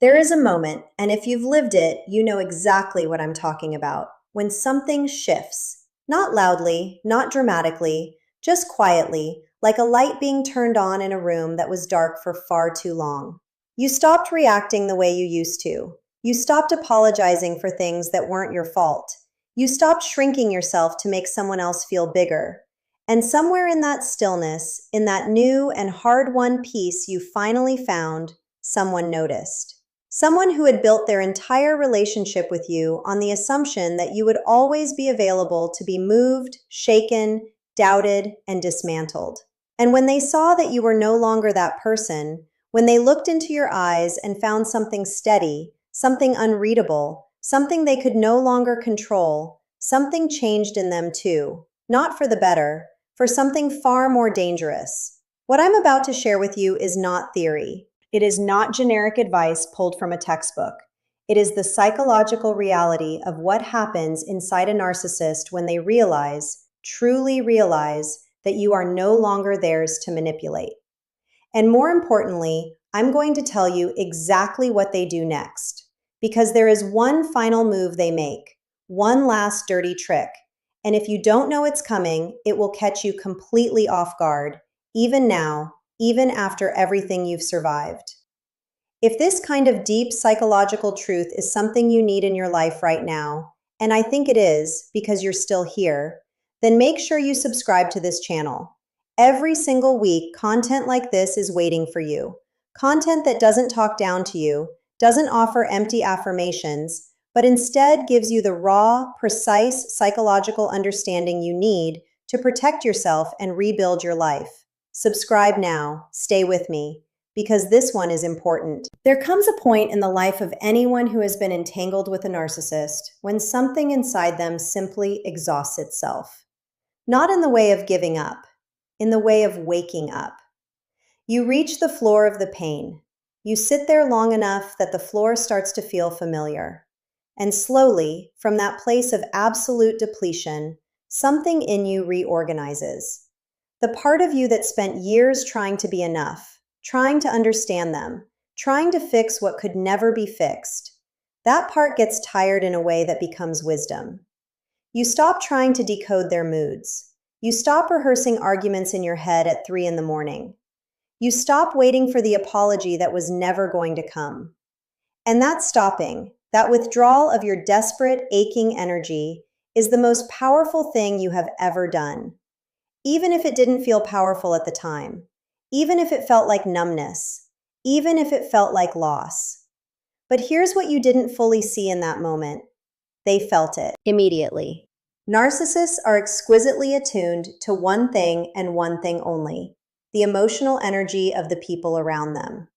There is a moment, and if you've lived it, you know exactly what I'm talking about, when something shifts. Not loudly, not dramatically, just quietly, like a light being turned on in a room that was dark for far too long. You stopped reacting the way you used to. You stopped apologizing for things that weren't your fault. You stopped shrinking yourself to make someone else feel bigger. And somewhere in that stillness, in that new and hard-won peace you finally found, someone noticed. Someone who had built their entire relationship with you on the assumption that you would always be available to be moved, shaken, doubted, and dismantled. And when they saw that you were no longer that person, when they looked into your eyes and found something steady, something unreadable, something they could no longer control, something changed in them too. Not for the better, for something far more dangerous. What I'm about to share with you is not theory. It is not generic advice pulled from a textbook. It is the psychological reality of what happens inside a narcissist when they realize, truly realize, that you are no longer theirs to manipulate. And more importantly, I'm going to tell you exactly what they do next. Because there is one final move they make, one last dirty trick. And if you don't know it's coming, it will catch you completely off guard, even now, even after everything you've survived. If this kind of deep psychological truth is something you need in your life right now, and I think it is because you're still here, then make sure you subscribe to this channel. Every single week, content like this is waiting for you. Content that doesn't talk down to you, doesn't offer empty affirmations, but instead gives you the raw, precise psychological understanding you need to protect yourself and rebuild your life. Subscribe now, stay with me, because this one is important. There comes a point in the life of anyone who has been entangled with a narcissist when something inside them simply exhausts itself. Not in the way of giving up, in the way of waking up. You reach the floor of the pain. You sit there long enough that the floor starts to feel familiar. And slowly, from that place of absolute depletion, something in you reorganizes. The part of you that spent years trying to be enough, trying to understand them, trying to fix what could never be fixed, that part gets tired in a way that becomes wisdom. You stop trying to decode their moods. You stop rehearsing arguments in your head at 3 in the morning. You stop waiting for the apology that was never going to come. And that stopping, that withdrawal of your desperate, aching energy, is the most powerful thing you have ever done. Even if it didn't feel powerful at the time, even if it felt like numbness, even if it felt like loss. But here's what you didn't fully see in that moment. They felt it immediately. Narcissists are exquisitely attuned to one thing and one thing only, the emotional energy of the people around them.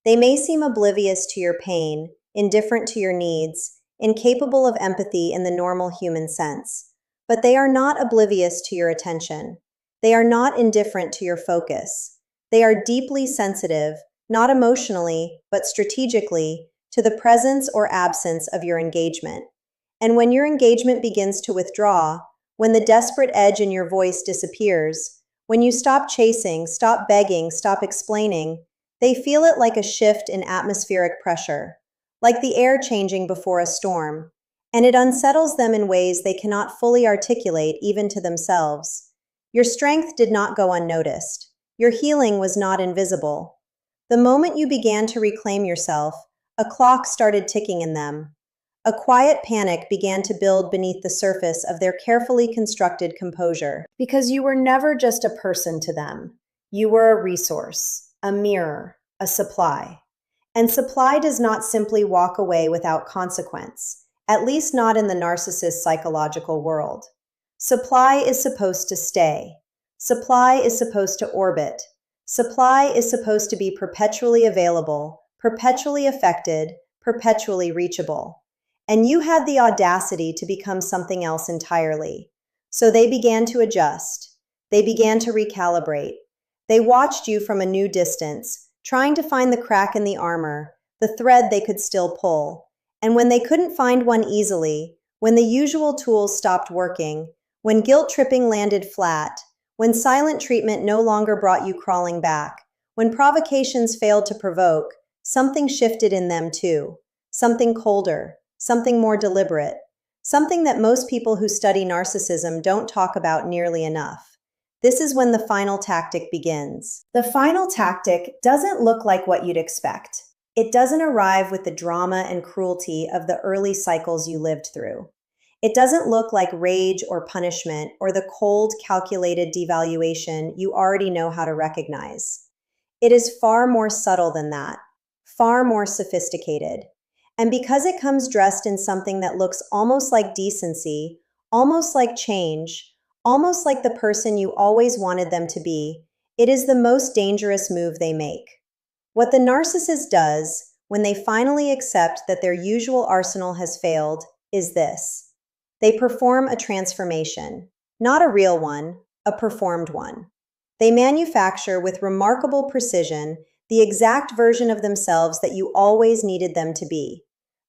They may seem oblivious to your pain, indifferent to your needs, incapable of empathy in the normal human sense, but they are not oblivious to your attention. They are not indifferent to your focus. They are deeply sensitive, not emotionally, but strategically, to the presence or absence of your engagement. And when your engagement begins to withdraw, when the desperate edge in your voice disappears, when you stop chasing, stop begging, stop explaining, they feel it like a shift in atmospheric pressure, like the air changing before a storm, and it unsettles them in ways they cannot fully articulate even to themselves. Your strength did not go unnoticed. Your healing was not invisible. The moment you began to reclaim yourself, a clock started ticking in them. A quiet panic began to build beneath the surface of their carefully constructed composure. Because you were never just a person to them. You were a resource, a mirror, a supply. And supply does not simply walk away without consequence, at least not in the narcissist psychological world. Supply is supposed to stay. Supply is supposed to orbit. Supply is supposed to be perpetually available, perpetually affected, perpetually reachable. And you had the audacity to become something else entirely. So they began to adjust. They began to recalibrate. They watched you from a new distance, trying to find the crack in the armor, the thread they could still pull. And when they couldn't find one easily, when the usual tools stopped working, when guilt tripping landed flat, when silent treatment no longer brought you crawling back, when provocations failed to provoke, something shifted in them too. Something colder, something more deliberate, something that most people who study narcissism don't talk about nearly enough. This is when the final tactic begins. The final tactic doesn't look like what you'd expect. It doesn't arrive with the drama and cruelty of the early cycles you lived through. It doesn't look like rage or punishment or the cold, calculated devaluation you already know how to recognize. It is far more subtle than that, far more sophisticated. And because it comes dressed in something that looks almost like decency, almost like change, almost like the person you always wanted them to be, it is the most dangerous move they make. What the narcissist does, when they finally accept that their usual arsenal has failed, is this. They perform a transformation. Not a real one, a performed one. They manufacture with remarkable precision the exact version of themselves that you always needed them to be.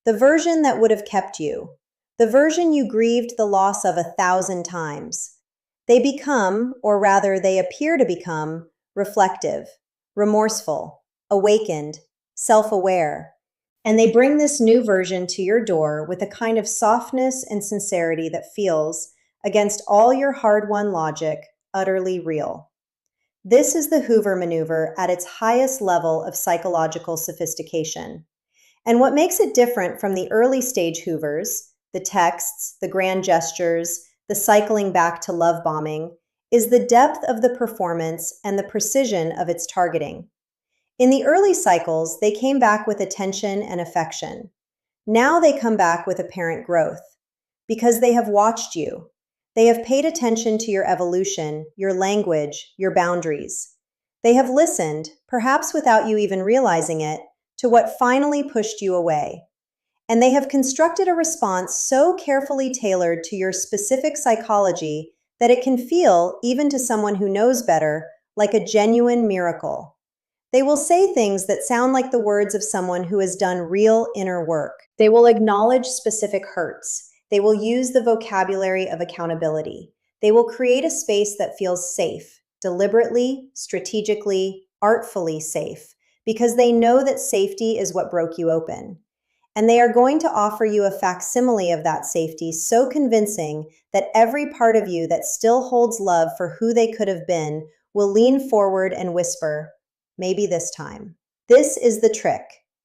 The version that would have kept you. The version you grieved the loss of 1,000 times. They become, or rather they appear to become, reflective, remorseful, awakened, self-aware. And they bring this new version to your door with a kind of softness and sincerity that feels, against all your hard-won logic, utterly real. This is the Hoover maneuver at its highest level of psychological sophistication. And what makes it different from the early stage Hoovers, the texts, the grand gestures, the cycling back to love bombing, is the depth of the performance and the precision of its targeting. In the early cycles, they came back with attention and affection. Now they come back with apparent growth, because they have watched you. They have paid attention to your evolution, your language, your boundaries. They have listened, perhaps without you even realizing it, to what finally pushed you away. And they have constructed a response so carefully tailored to your specific psychology that it can feel, even to someone who knows better, like a genuine miracle. They will say things that sound like the words of someone who has done real inner work. They will acknowledge specific hurts. They will use the vocabulary of accountability. They will create a space that feels safe, deliberately, strategically, artfully safe, because they know that safety is what broke you open. And they are going to offer you a facsimile of that safety so convincing that every part of you that still holds love for who they could have been will lean forward and whisper, maybe this time. This is the trick.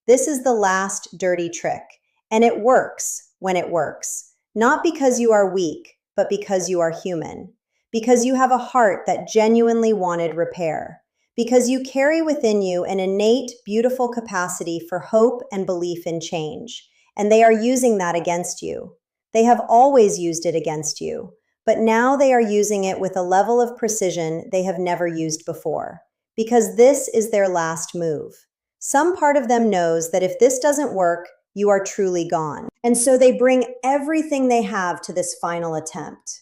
This is the last dirty trick. And it works when it works. Not because you are weak, but because you are human. Because you have a heart that genuinely wanted repair. Because you carry within you an innate, beautiful capacity for hope and belief in change. And they are using that against you. They have always used it against you. But now they are using it with a level of precision they have never used before. Because this is their last move. Some part of them knows that if this doesn't work, you are truly gone. And so they bring everything they have to this final attempt.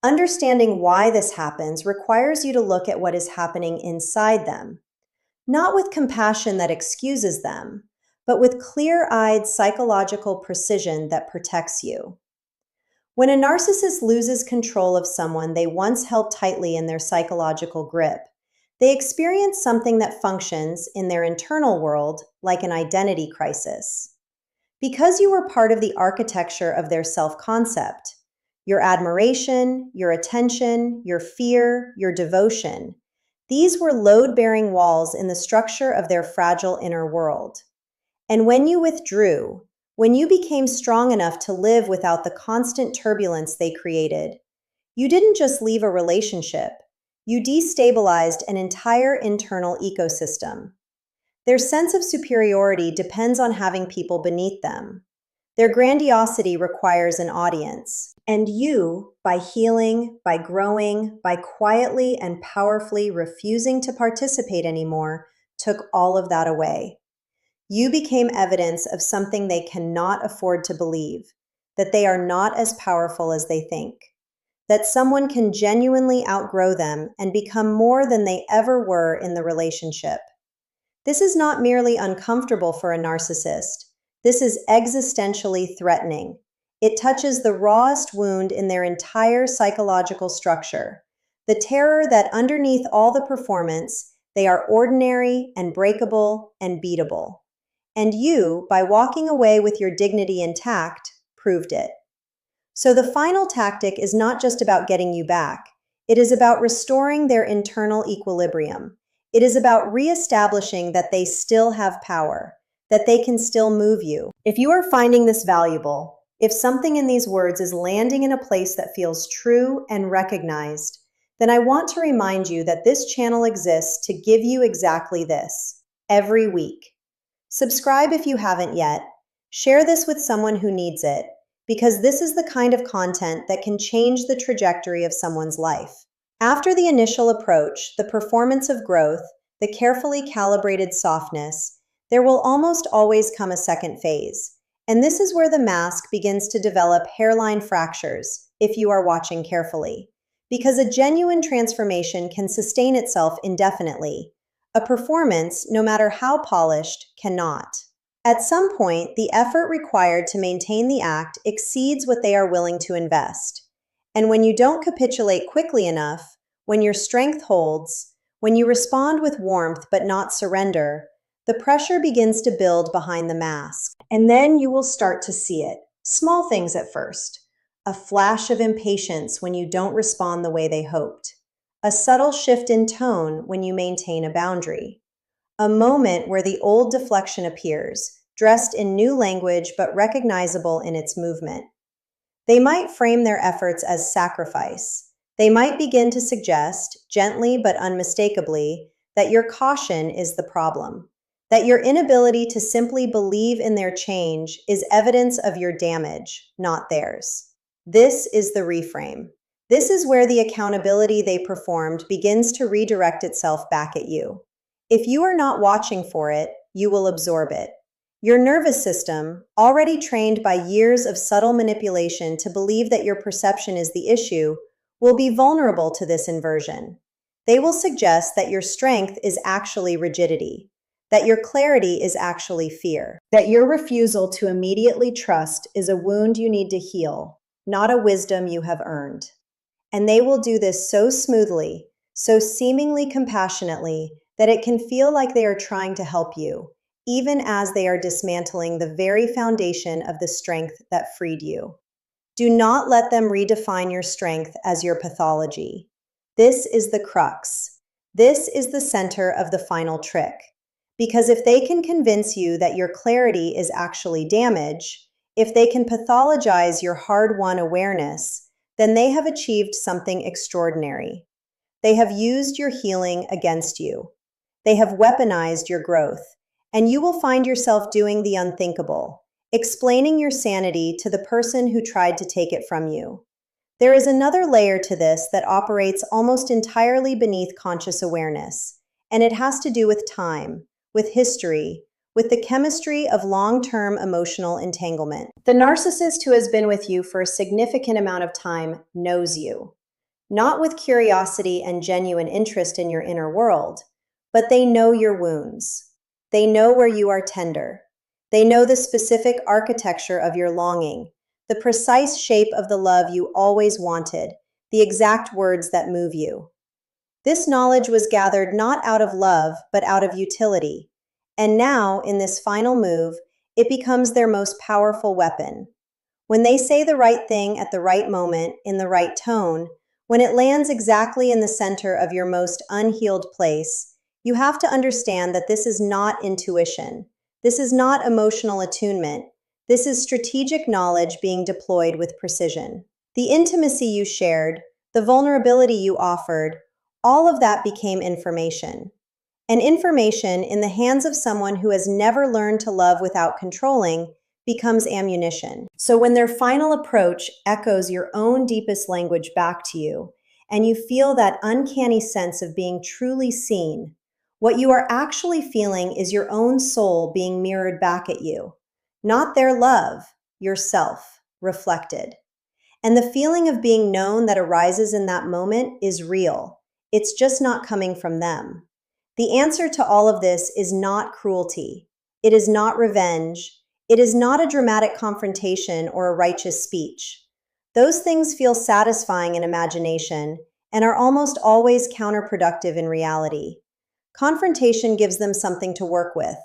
Understanding why this happens requires you to look at what is happening inside them. Not with compassion that excuses them, but with clear-eyed psychological precision that protects you. When a narcissist loses control of someone they once held tightly in their psychological grip, they experience something that functions in their internal world like an identity crisis. Because you were part of the architecture of their self-concept, your admiration, your attention, your fear, your devotion, these were load-bearing walls in the structure of their fragile inner world. And when you withdrew, when you became strong enough to live without the constant turbulence they created, you didn't just leave a relationship. You destabilized an entire internal ecosystem. Their sense of superiority depends on having people beneath them. Their grandiosity requires an audience. And you, by healing, by growing, by quietly and powerfully refusing to participate anymore, took all of that away. You became evidence of something they cannot afford to believe, that they are not as powerful as they think. That someone can genuinely outgrow them and become more than they ever were in the relationship. This is not merely uncomfortable for a narcissist. This is existentially threatening. It touches the rawest wound in their entire psychological structure, the terror that underneath all the performance, They are ordinary and breakable and beatable. And you, by walking away with your dignity intact, proved it. So the final tactic is not just about getting you back. It is about restoring their internal equilibrium. It is about reestablishing that they still have power, that they can still move you. If you are finding this valuable, if something in these words is landing in a place that feels true and recognized, then I want to remind you that this channel exists to give you exactly this, every week. Subscribe if you haven't yet. Share this with someone who needs it, because this is the kind of content that can change the trajectory of someone's life. After the initial approach, the performance of growth, the carefully calibrated softness, there will almost always come a second phase. And this is where the mask begins to develop hairline fractures, if you are watching carefully. Because a genuine transformation can sustain itself indefinitely. A performance, no matter how polished, cannot. At some point, the effort required to maintain the act exceeds what they are willing to invest. And when you don't capitulate quickly enough, when your strength holds, when you respond with warmth but not surrender, the pressure begins to build behind the mask. And then you will start to see it. Small things at first. A flash of impatience when you don't respond the way they hoped. A subtle shift in tone when you maintain a boundary. A moment where the old deflection appears, dressed in new language but recognizable in its movement. They might frame their efforts as sacrifice. They might begin to suggest, gently but unmistakably, that your caution is the problem, that your inability to simply believe in their change is evidence of your damage, not theirs. This is the reframe. This is where the accountability they performed begins to redirect itself back at you. If you are not watching for it, you will absorb it. Your nervous system, already trained by years of subtle manipulation to believe that your perception is the issue, will be vulnerable to this inversion. They will suggest that your strength is actually rigidity, that your clarity is actually fear, that your refusal to immediately trust is a wound you need to heal, not a wisdom you have earned. And they will do this so smoothly, so seemingly compassionately, that it can feel like they are trying to help you, even as they are dismantling the very foundation of the strength that freed you. Do not let them redefine your strength as your pathology. This is the crux. This is the center of the final trick. Because if they can convince you that your clarity is actually damage, if they can pathologize your hard-won awareness, then they have achieved something extraordinary. They have used your healing against you. They have weaponized your growth. And you will find yourself doing the unthinkable, explaining your sanity to the person who tried to take it from you. There is another layer to this that operates almost entirely beneath conscious awareness, and it has to do with time, with history, with the chemistry of long-term emotional entanglement. The narcissist who has been with you for a significant amount of time knows you, not with curiosity and genuine interest in your inner world, but they know your wounds. They know where you are tender. They know the specific architecture of your longing, the precise shape of the love you always wanted, the exact words that move you. This knowledge was gathered not out of love, but out of utility. And now, in this final move, it becomes their most powerful weapon. When they say the right thing at the right moment, in the right tone, when it lands exactly in the center of your most unhealed place, you have to understand that this is not intuition. This is not emotional attunement. This is strategic knowledge being deployed with precision. The intimacy you shared, the vulnerability you offered, all of that became information. And information in the hands of someone who has never learned to love without controlling becomes ammunition. So when their final approach echoes your own deepest language back to you, and you feel that uncanny sense of being truly seen, what you are actually feeling is your own soul being mirrored back at you, not their love, yourself, reflected. And the feeling of being known that arises in that moment is real. It's just not coming from them. The answer to all of this is not cruelty. It is not revenge. It is not a dramatic confrontation or a righteous speech. Those things feel satisfying in imagination and are almost always counterproductive in reality. Confrontation gives them something to work with.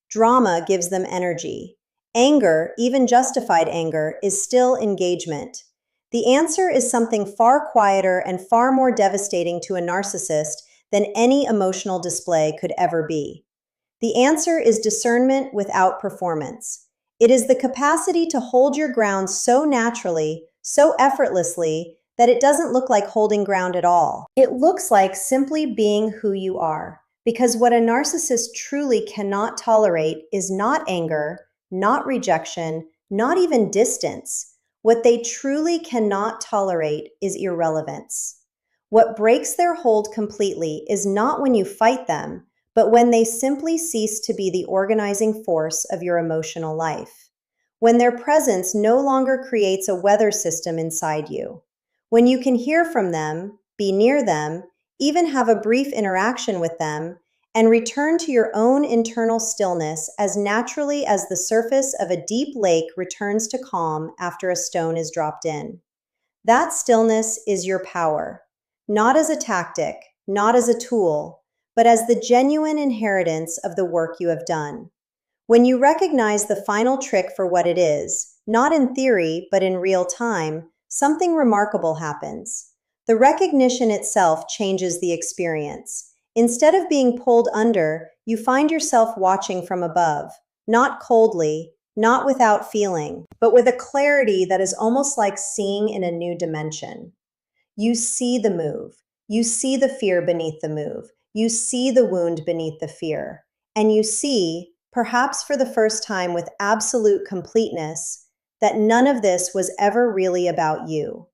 Drama gives them energy. Anger, even justified anger, is still engagement. The answer is something far quieter and far more devastating to a narcissist than any emotional display could ever be. The answer is discernment without performance. It is the capacity to hold your ground so naturally, so effortlessly, that it doesn't look like holding ground at all. It looks like simply being who you are. Because what a narcissist truly cannot tolerate is not anger, not rejection, not even distance. What they truly cannot tolerate is irrelevance. What breaks their hold completely is not when you fight them, but when they simply cease to be the organizing force of your emotional life. When their presence no longer creates a weather system inside you. When you can hear from them, be near them, even have a brief interaction with them, and return to your own internal stillness as naturally as the surface of a deep lake returns to calm after a stone is dropped in. That stillness is your power, not as a tactic, not as a tool, but as the genuine inheritance of the work you have done. When you recognize the final trick for what it is, not in theory, but in real time, something remarkable happens. The recognition itself changes the experience. Instead of being pulled under, you find yourself watching from above, not coldly, not without feeling, but with a clarity that is almost like seeing in a new dimension. You see the move. You see the fear beneath the move. You see the wound beneath the fear. And you see, perhaps for the first time with absolute completeness, that none of this was ever really about you.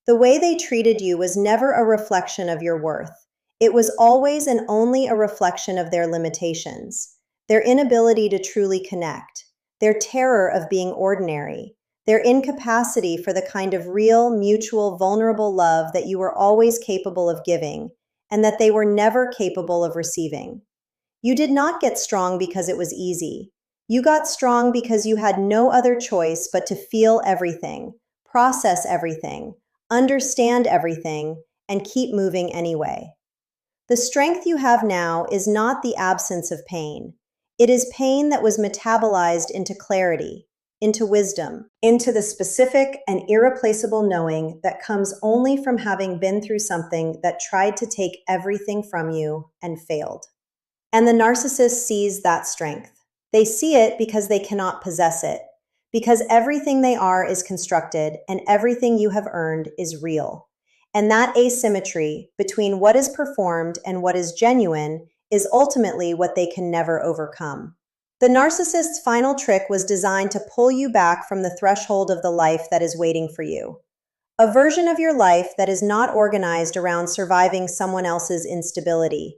The way they treated you was never a reflection of your worth. It was always and only a reflection of their limitations, their inability to truly connect, their terror of being ordinary, their incapacity for the kind of real, mutual, vulnerable love that you were always capable of giving, and that they were never capable of receiving. You did not get strong because it was easy. You got strong because you had no other choice but to feel everything, process everything, understand everything, and keep moving anyway. The strength you have now is not the absence of pain. It is pain that was metabolized into clarity, into wisdom, into the specific and irreplaceable knowing that comes only from having been through something that tried to take everything from you and failed. And the narcissist sees that strength. They see it because they cannot possess it, because everything they are is constructed and everything you have earned is real. And that asymmetry between what is performed and what is genuine is ultimately what they can never overcome. The narcissist's final trick was designed to pull you back from the threshold of the life that is waiting for you. A version of your life that is not organized around surviving someone else's instability.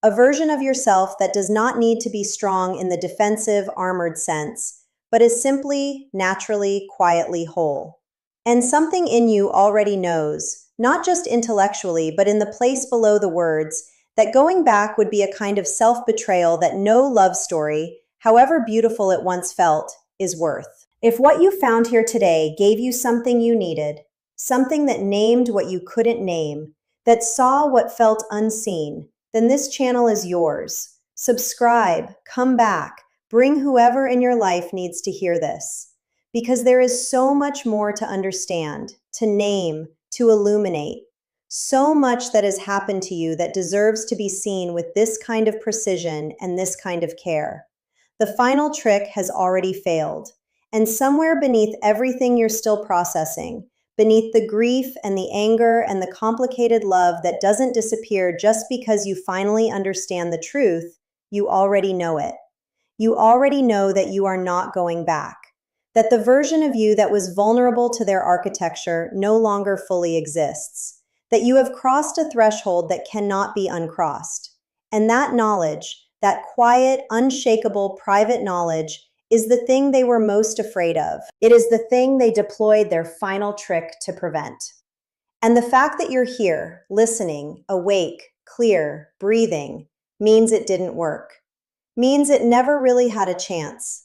A version of yourself that does not need to be strong in the defensive, armored sense, but is simply, naturally, quietly whole. And something in you already knows, not just intellectually, but in the place below the words, that going back would be a kind of self-betrayal that no love story, however beautiful it once felt, is worth. If what you found here today gave you something you needed, something that named what you couldn't name, that saw what felt unseen, then this channel is yours. Subscribe, come back, bring whoever in your life needs to hear this. Because there is so much more to understand, to name, to illuminate. So much that has happened to you that deserves to be seen with this kind of precision and this kind of care. The final trick has already failed. And somewhere beneath everything you're still processing, beneath the grief and the anger and the complicated love that doesn't disappear just because you finally understand the truth, you already know it. You already know that you are not going back. That the version of you that was vulnerable to their architecture no longer fully exists, that you have crossed a threshold that cannot be uncrossed. And that knowledge, that quiet, unshakable, private knowledge, is the thing they were most afraid of. It is the thing they deployed their final trick to prevent. And the fact that you're here, listening, awake, clear, breathing, means it didn't work. Means it never really had a chance.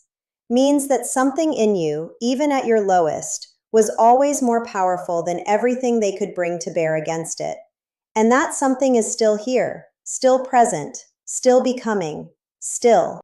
Means that something in you, even at your lowest, was always more powerful than everything they could bring to bear against it. And that something is still here, still present, still becoming, still.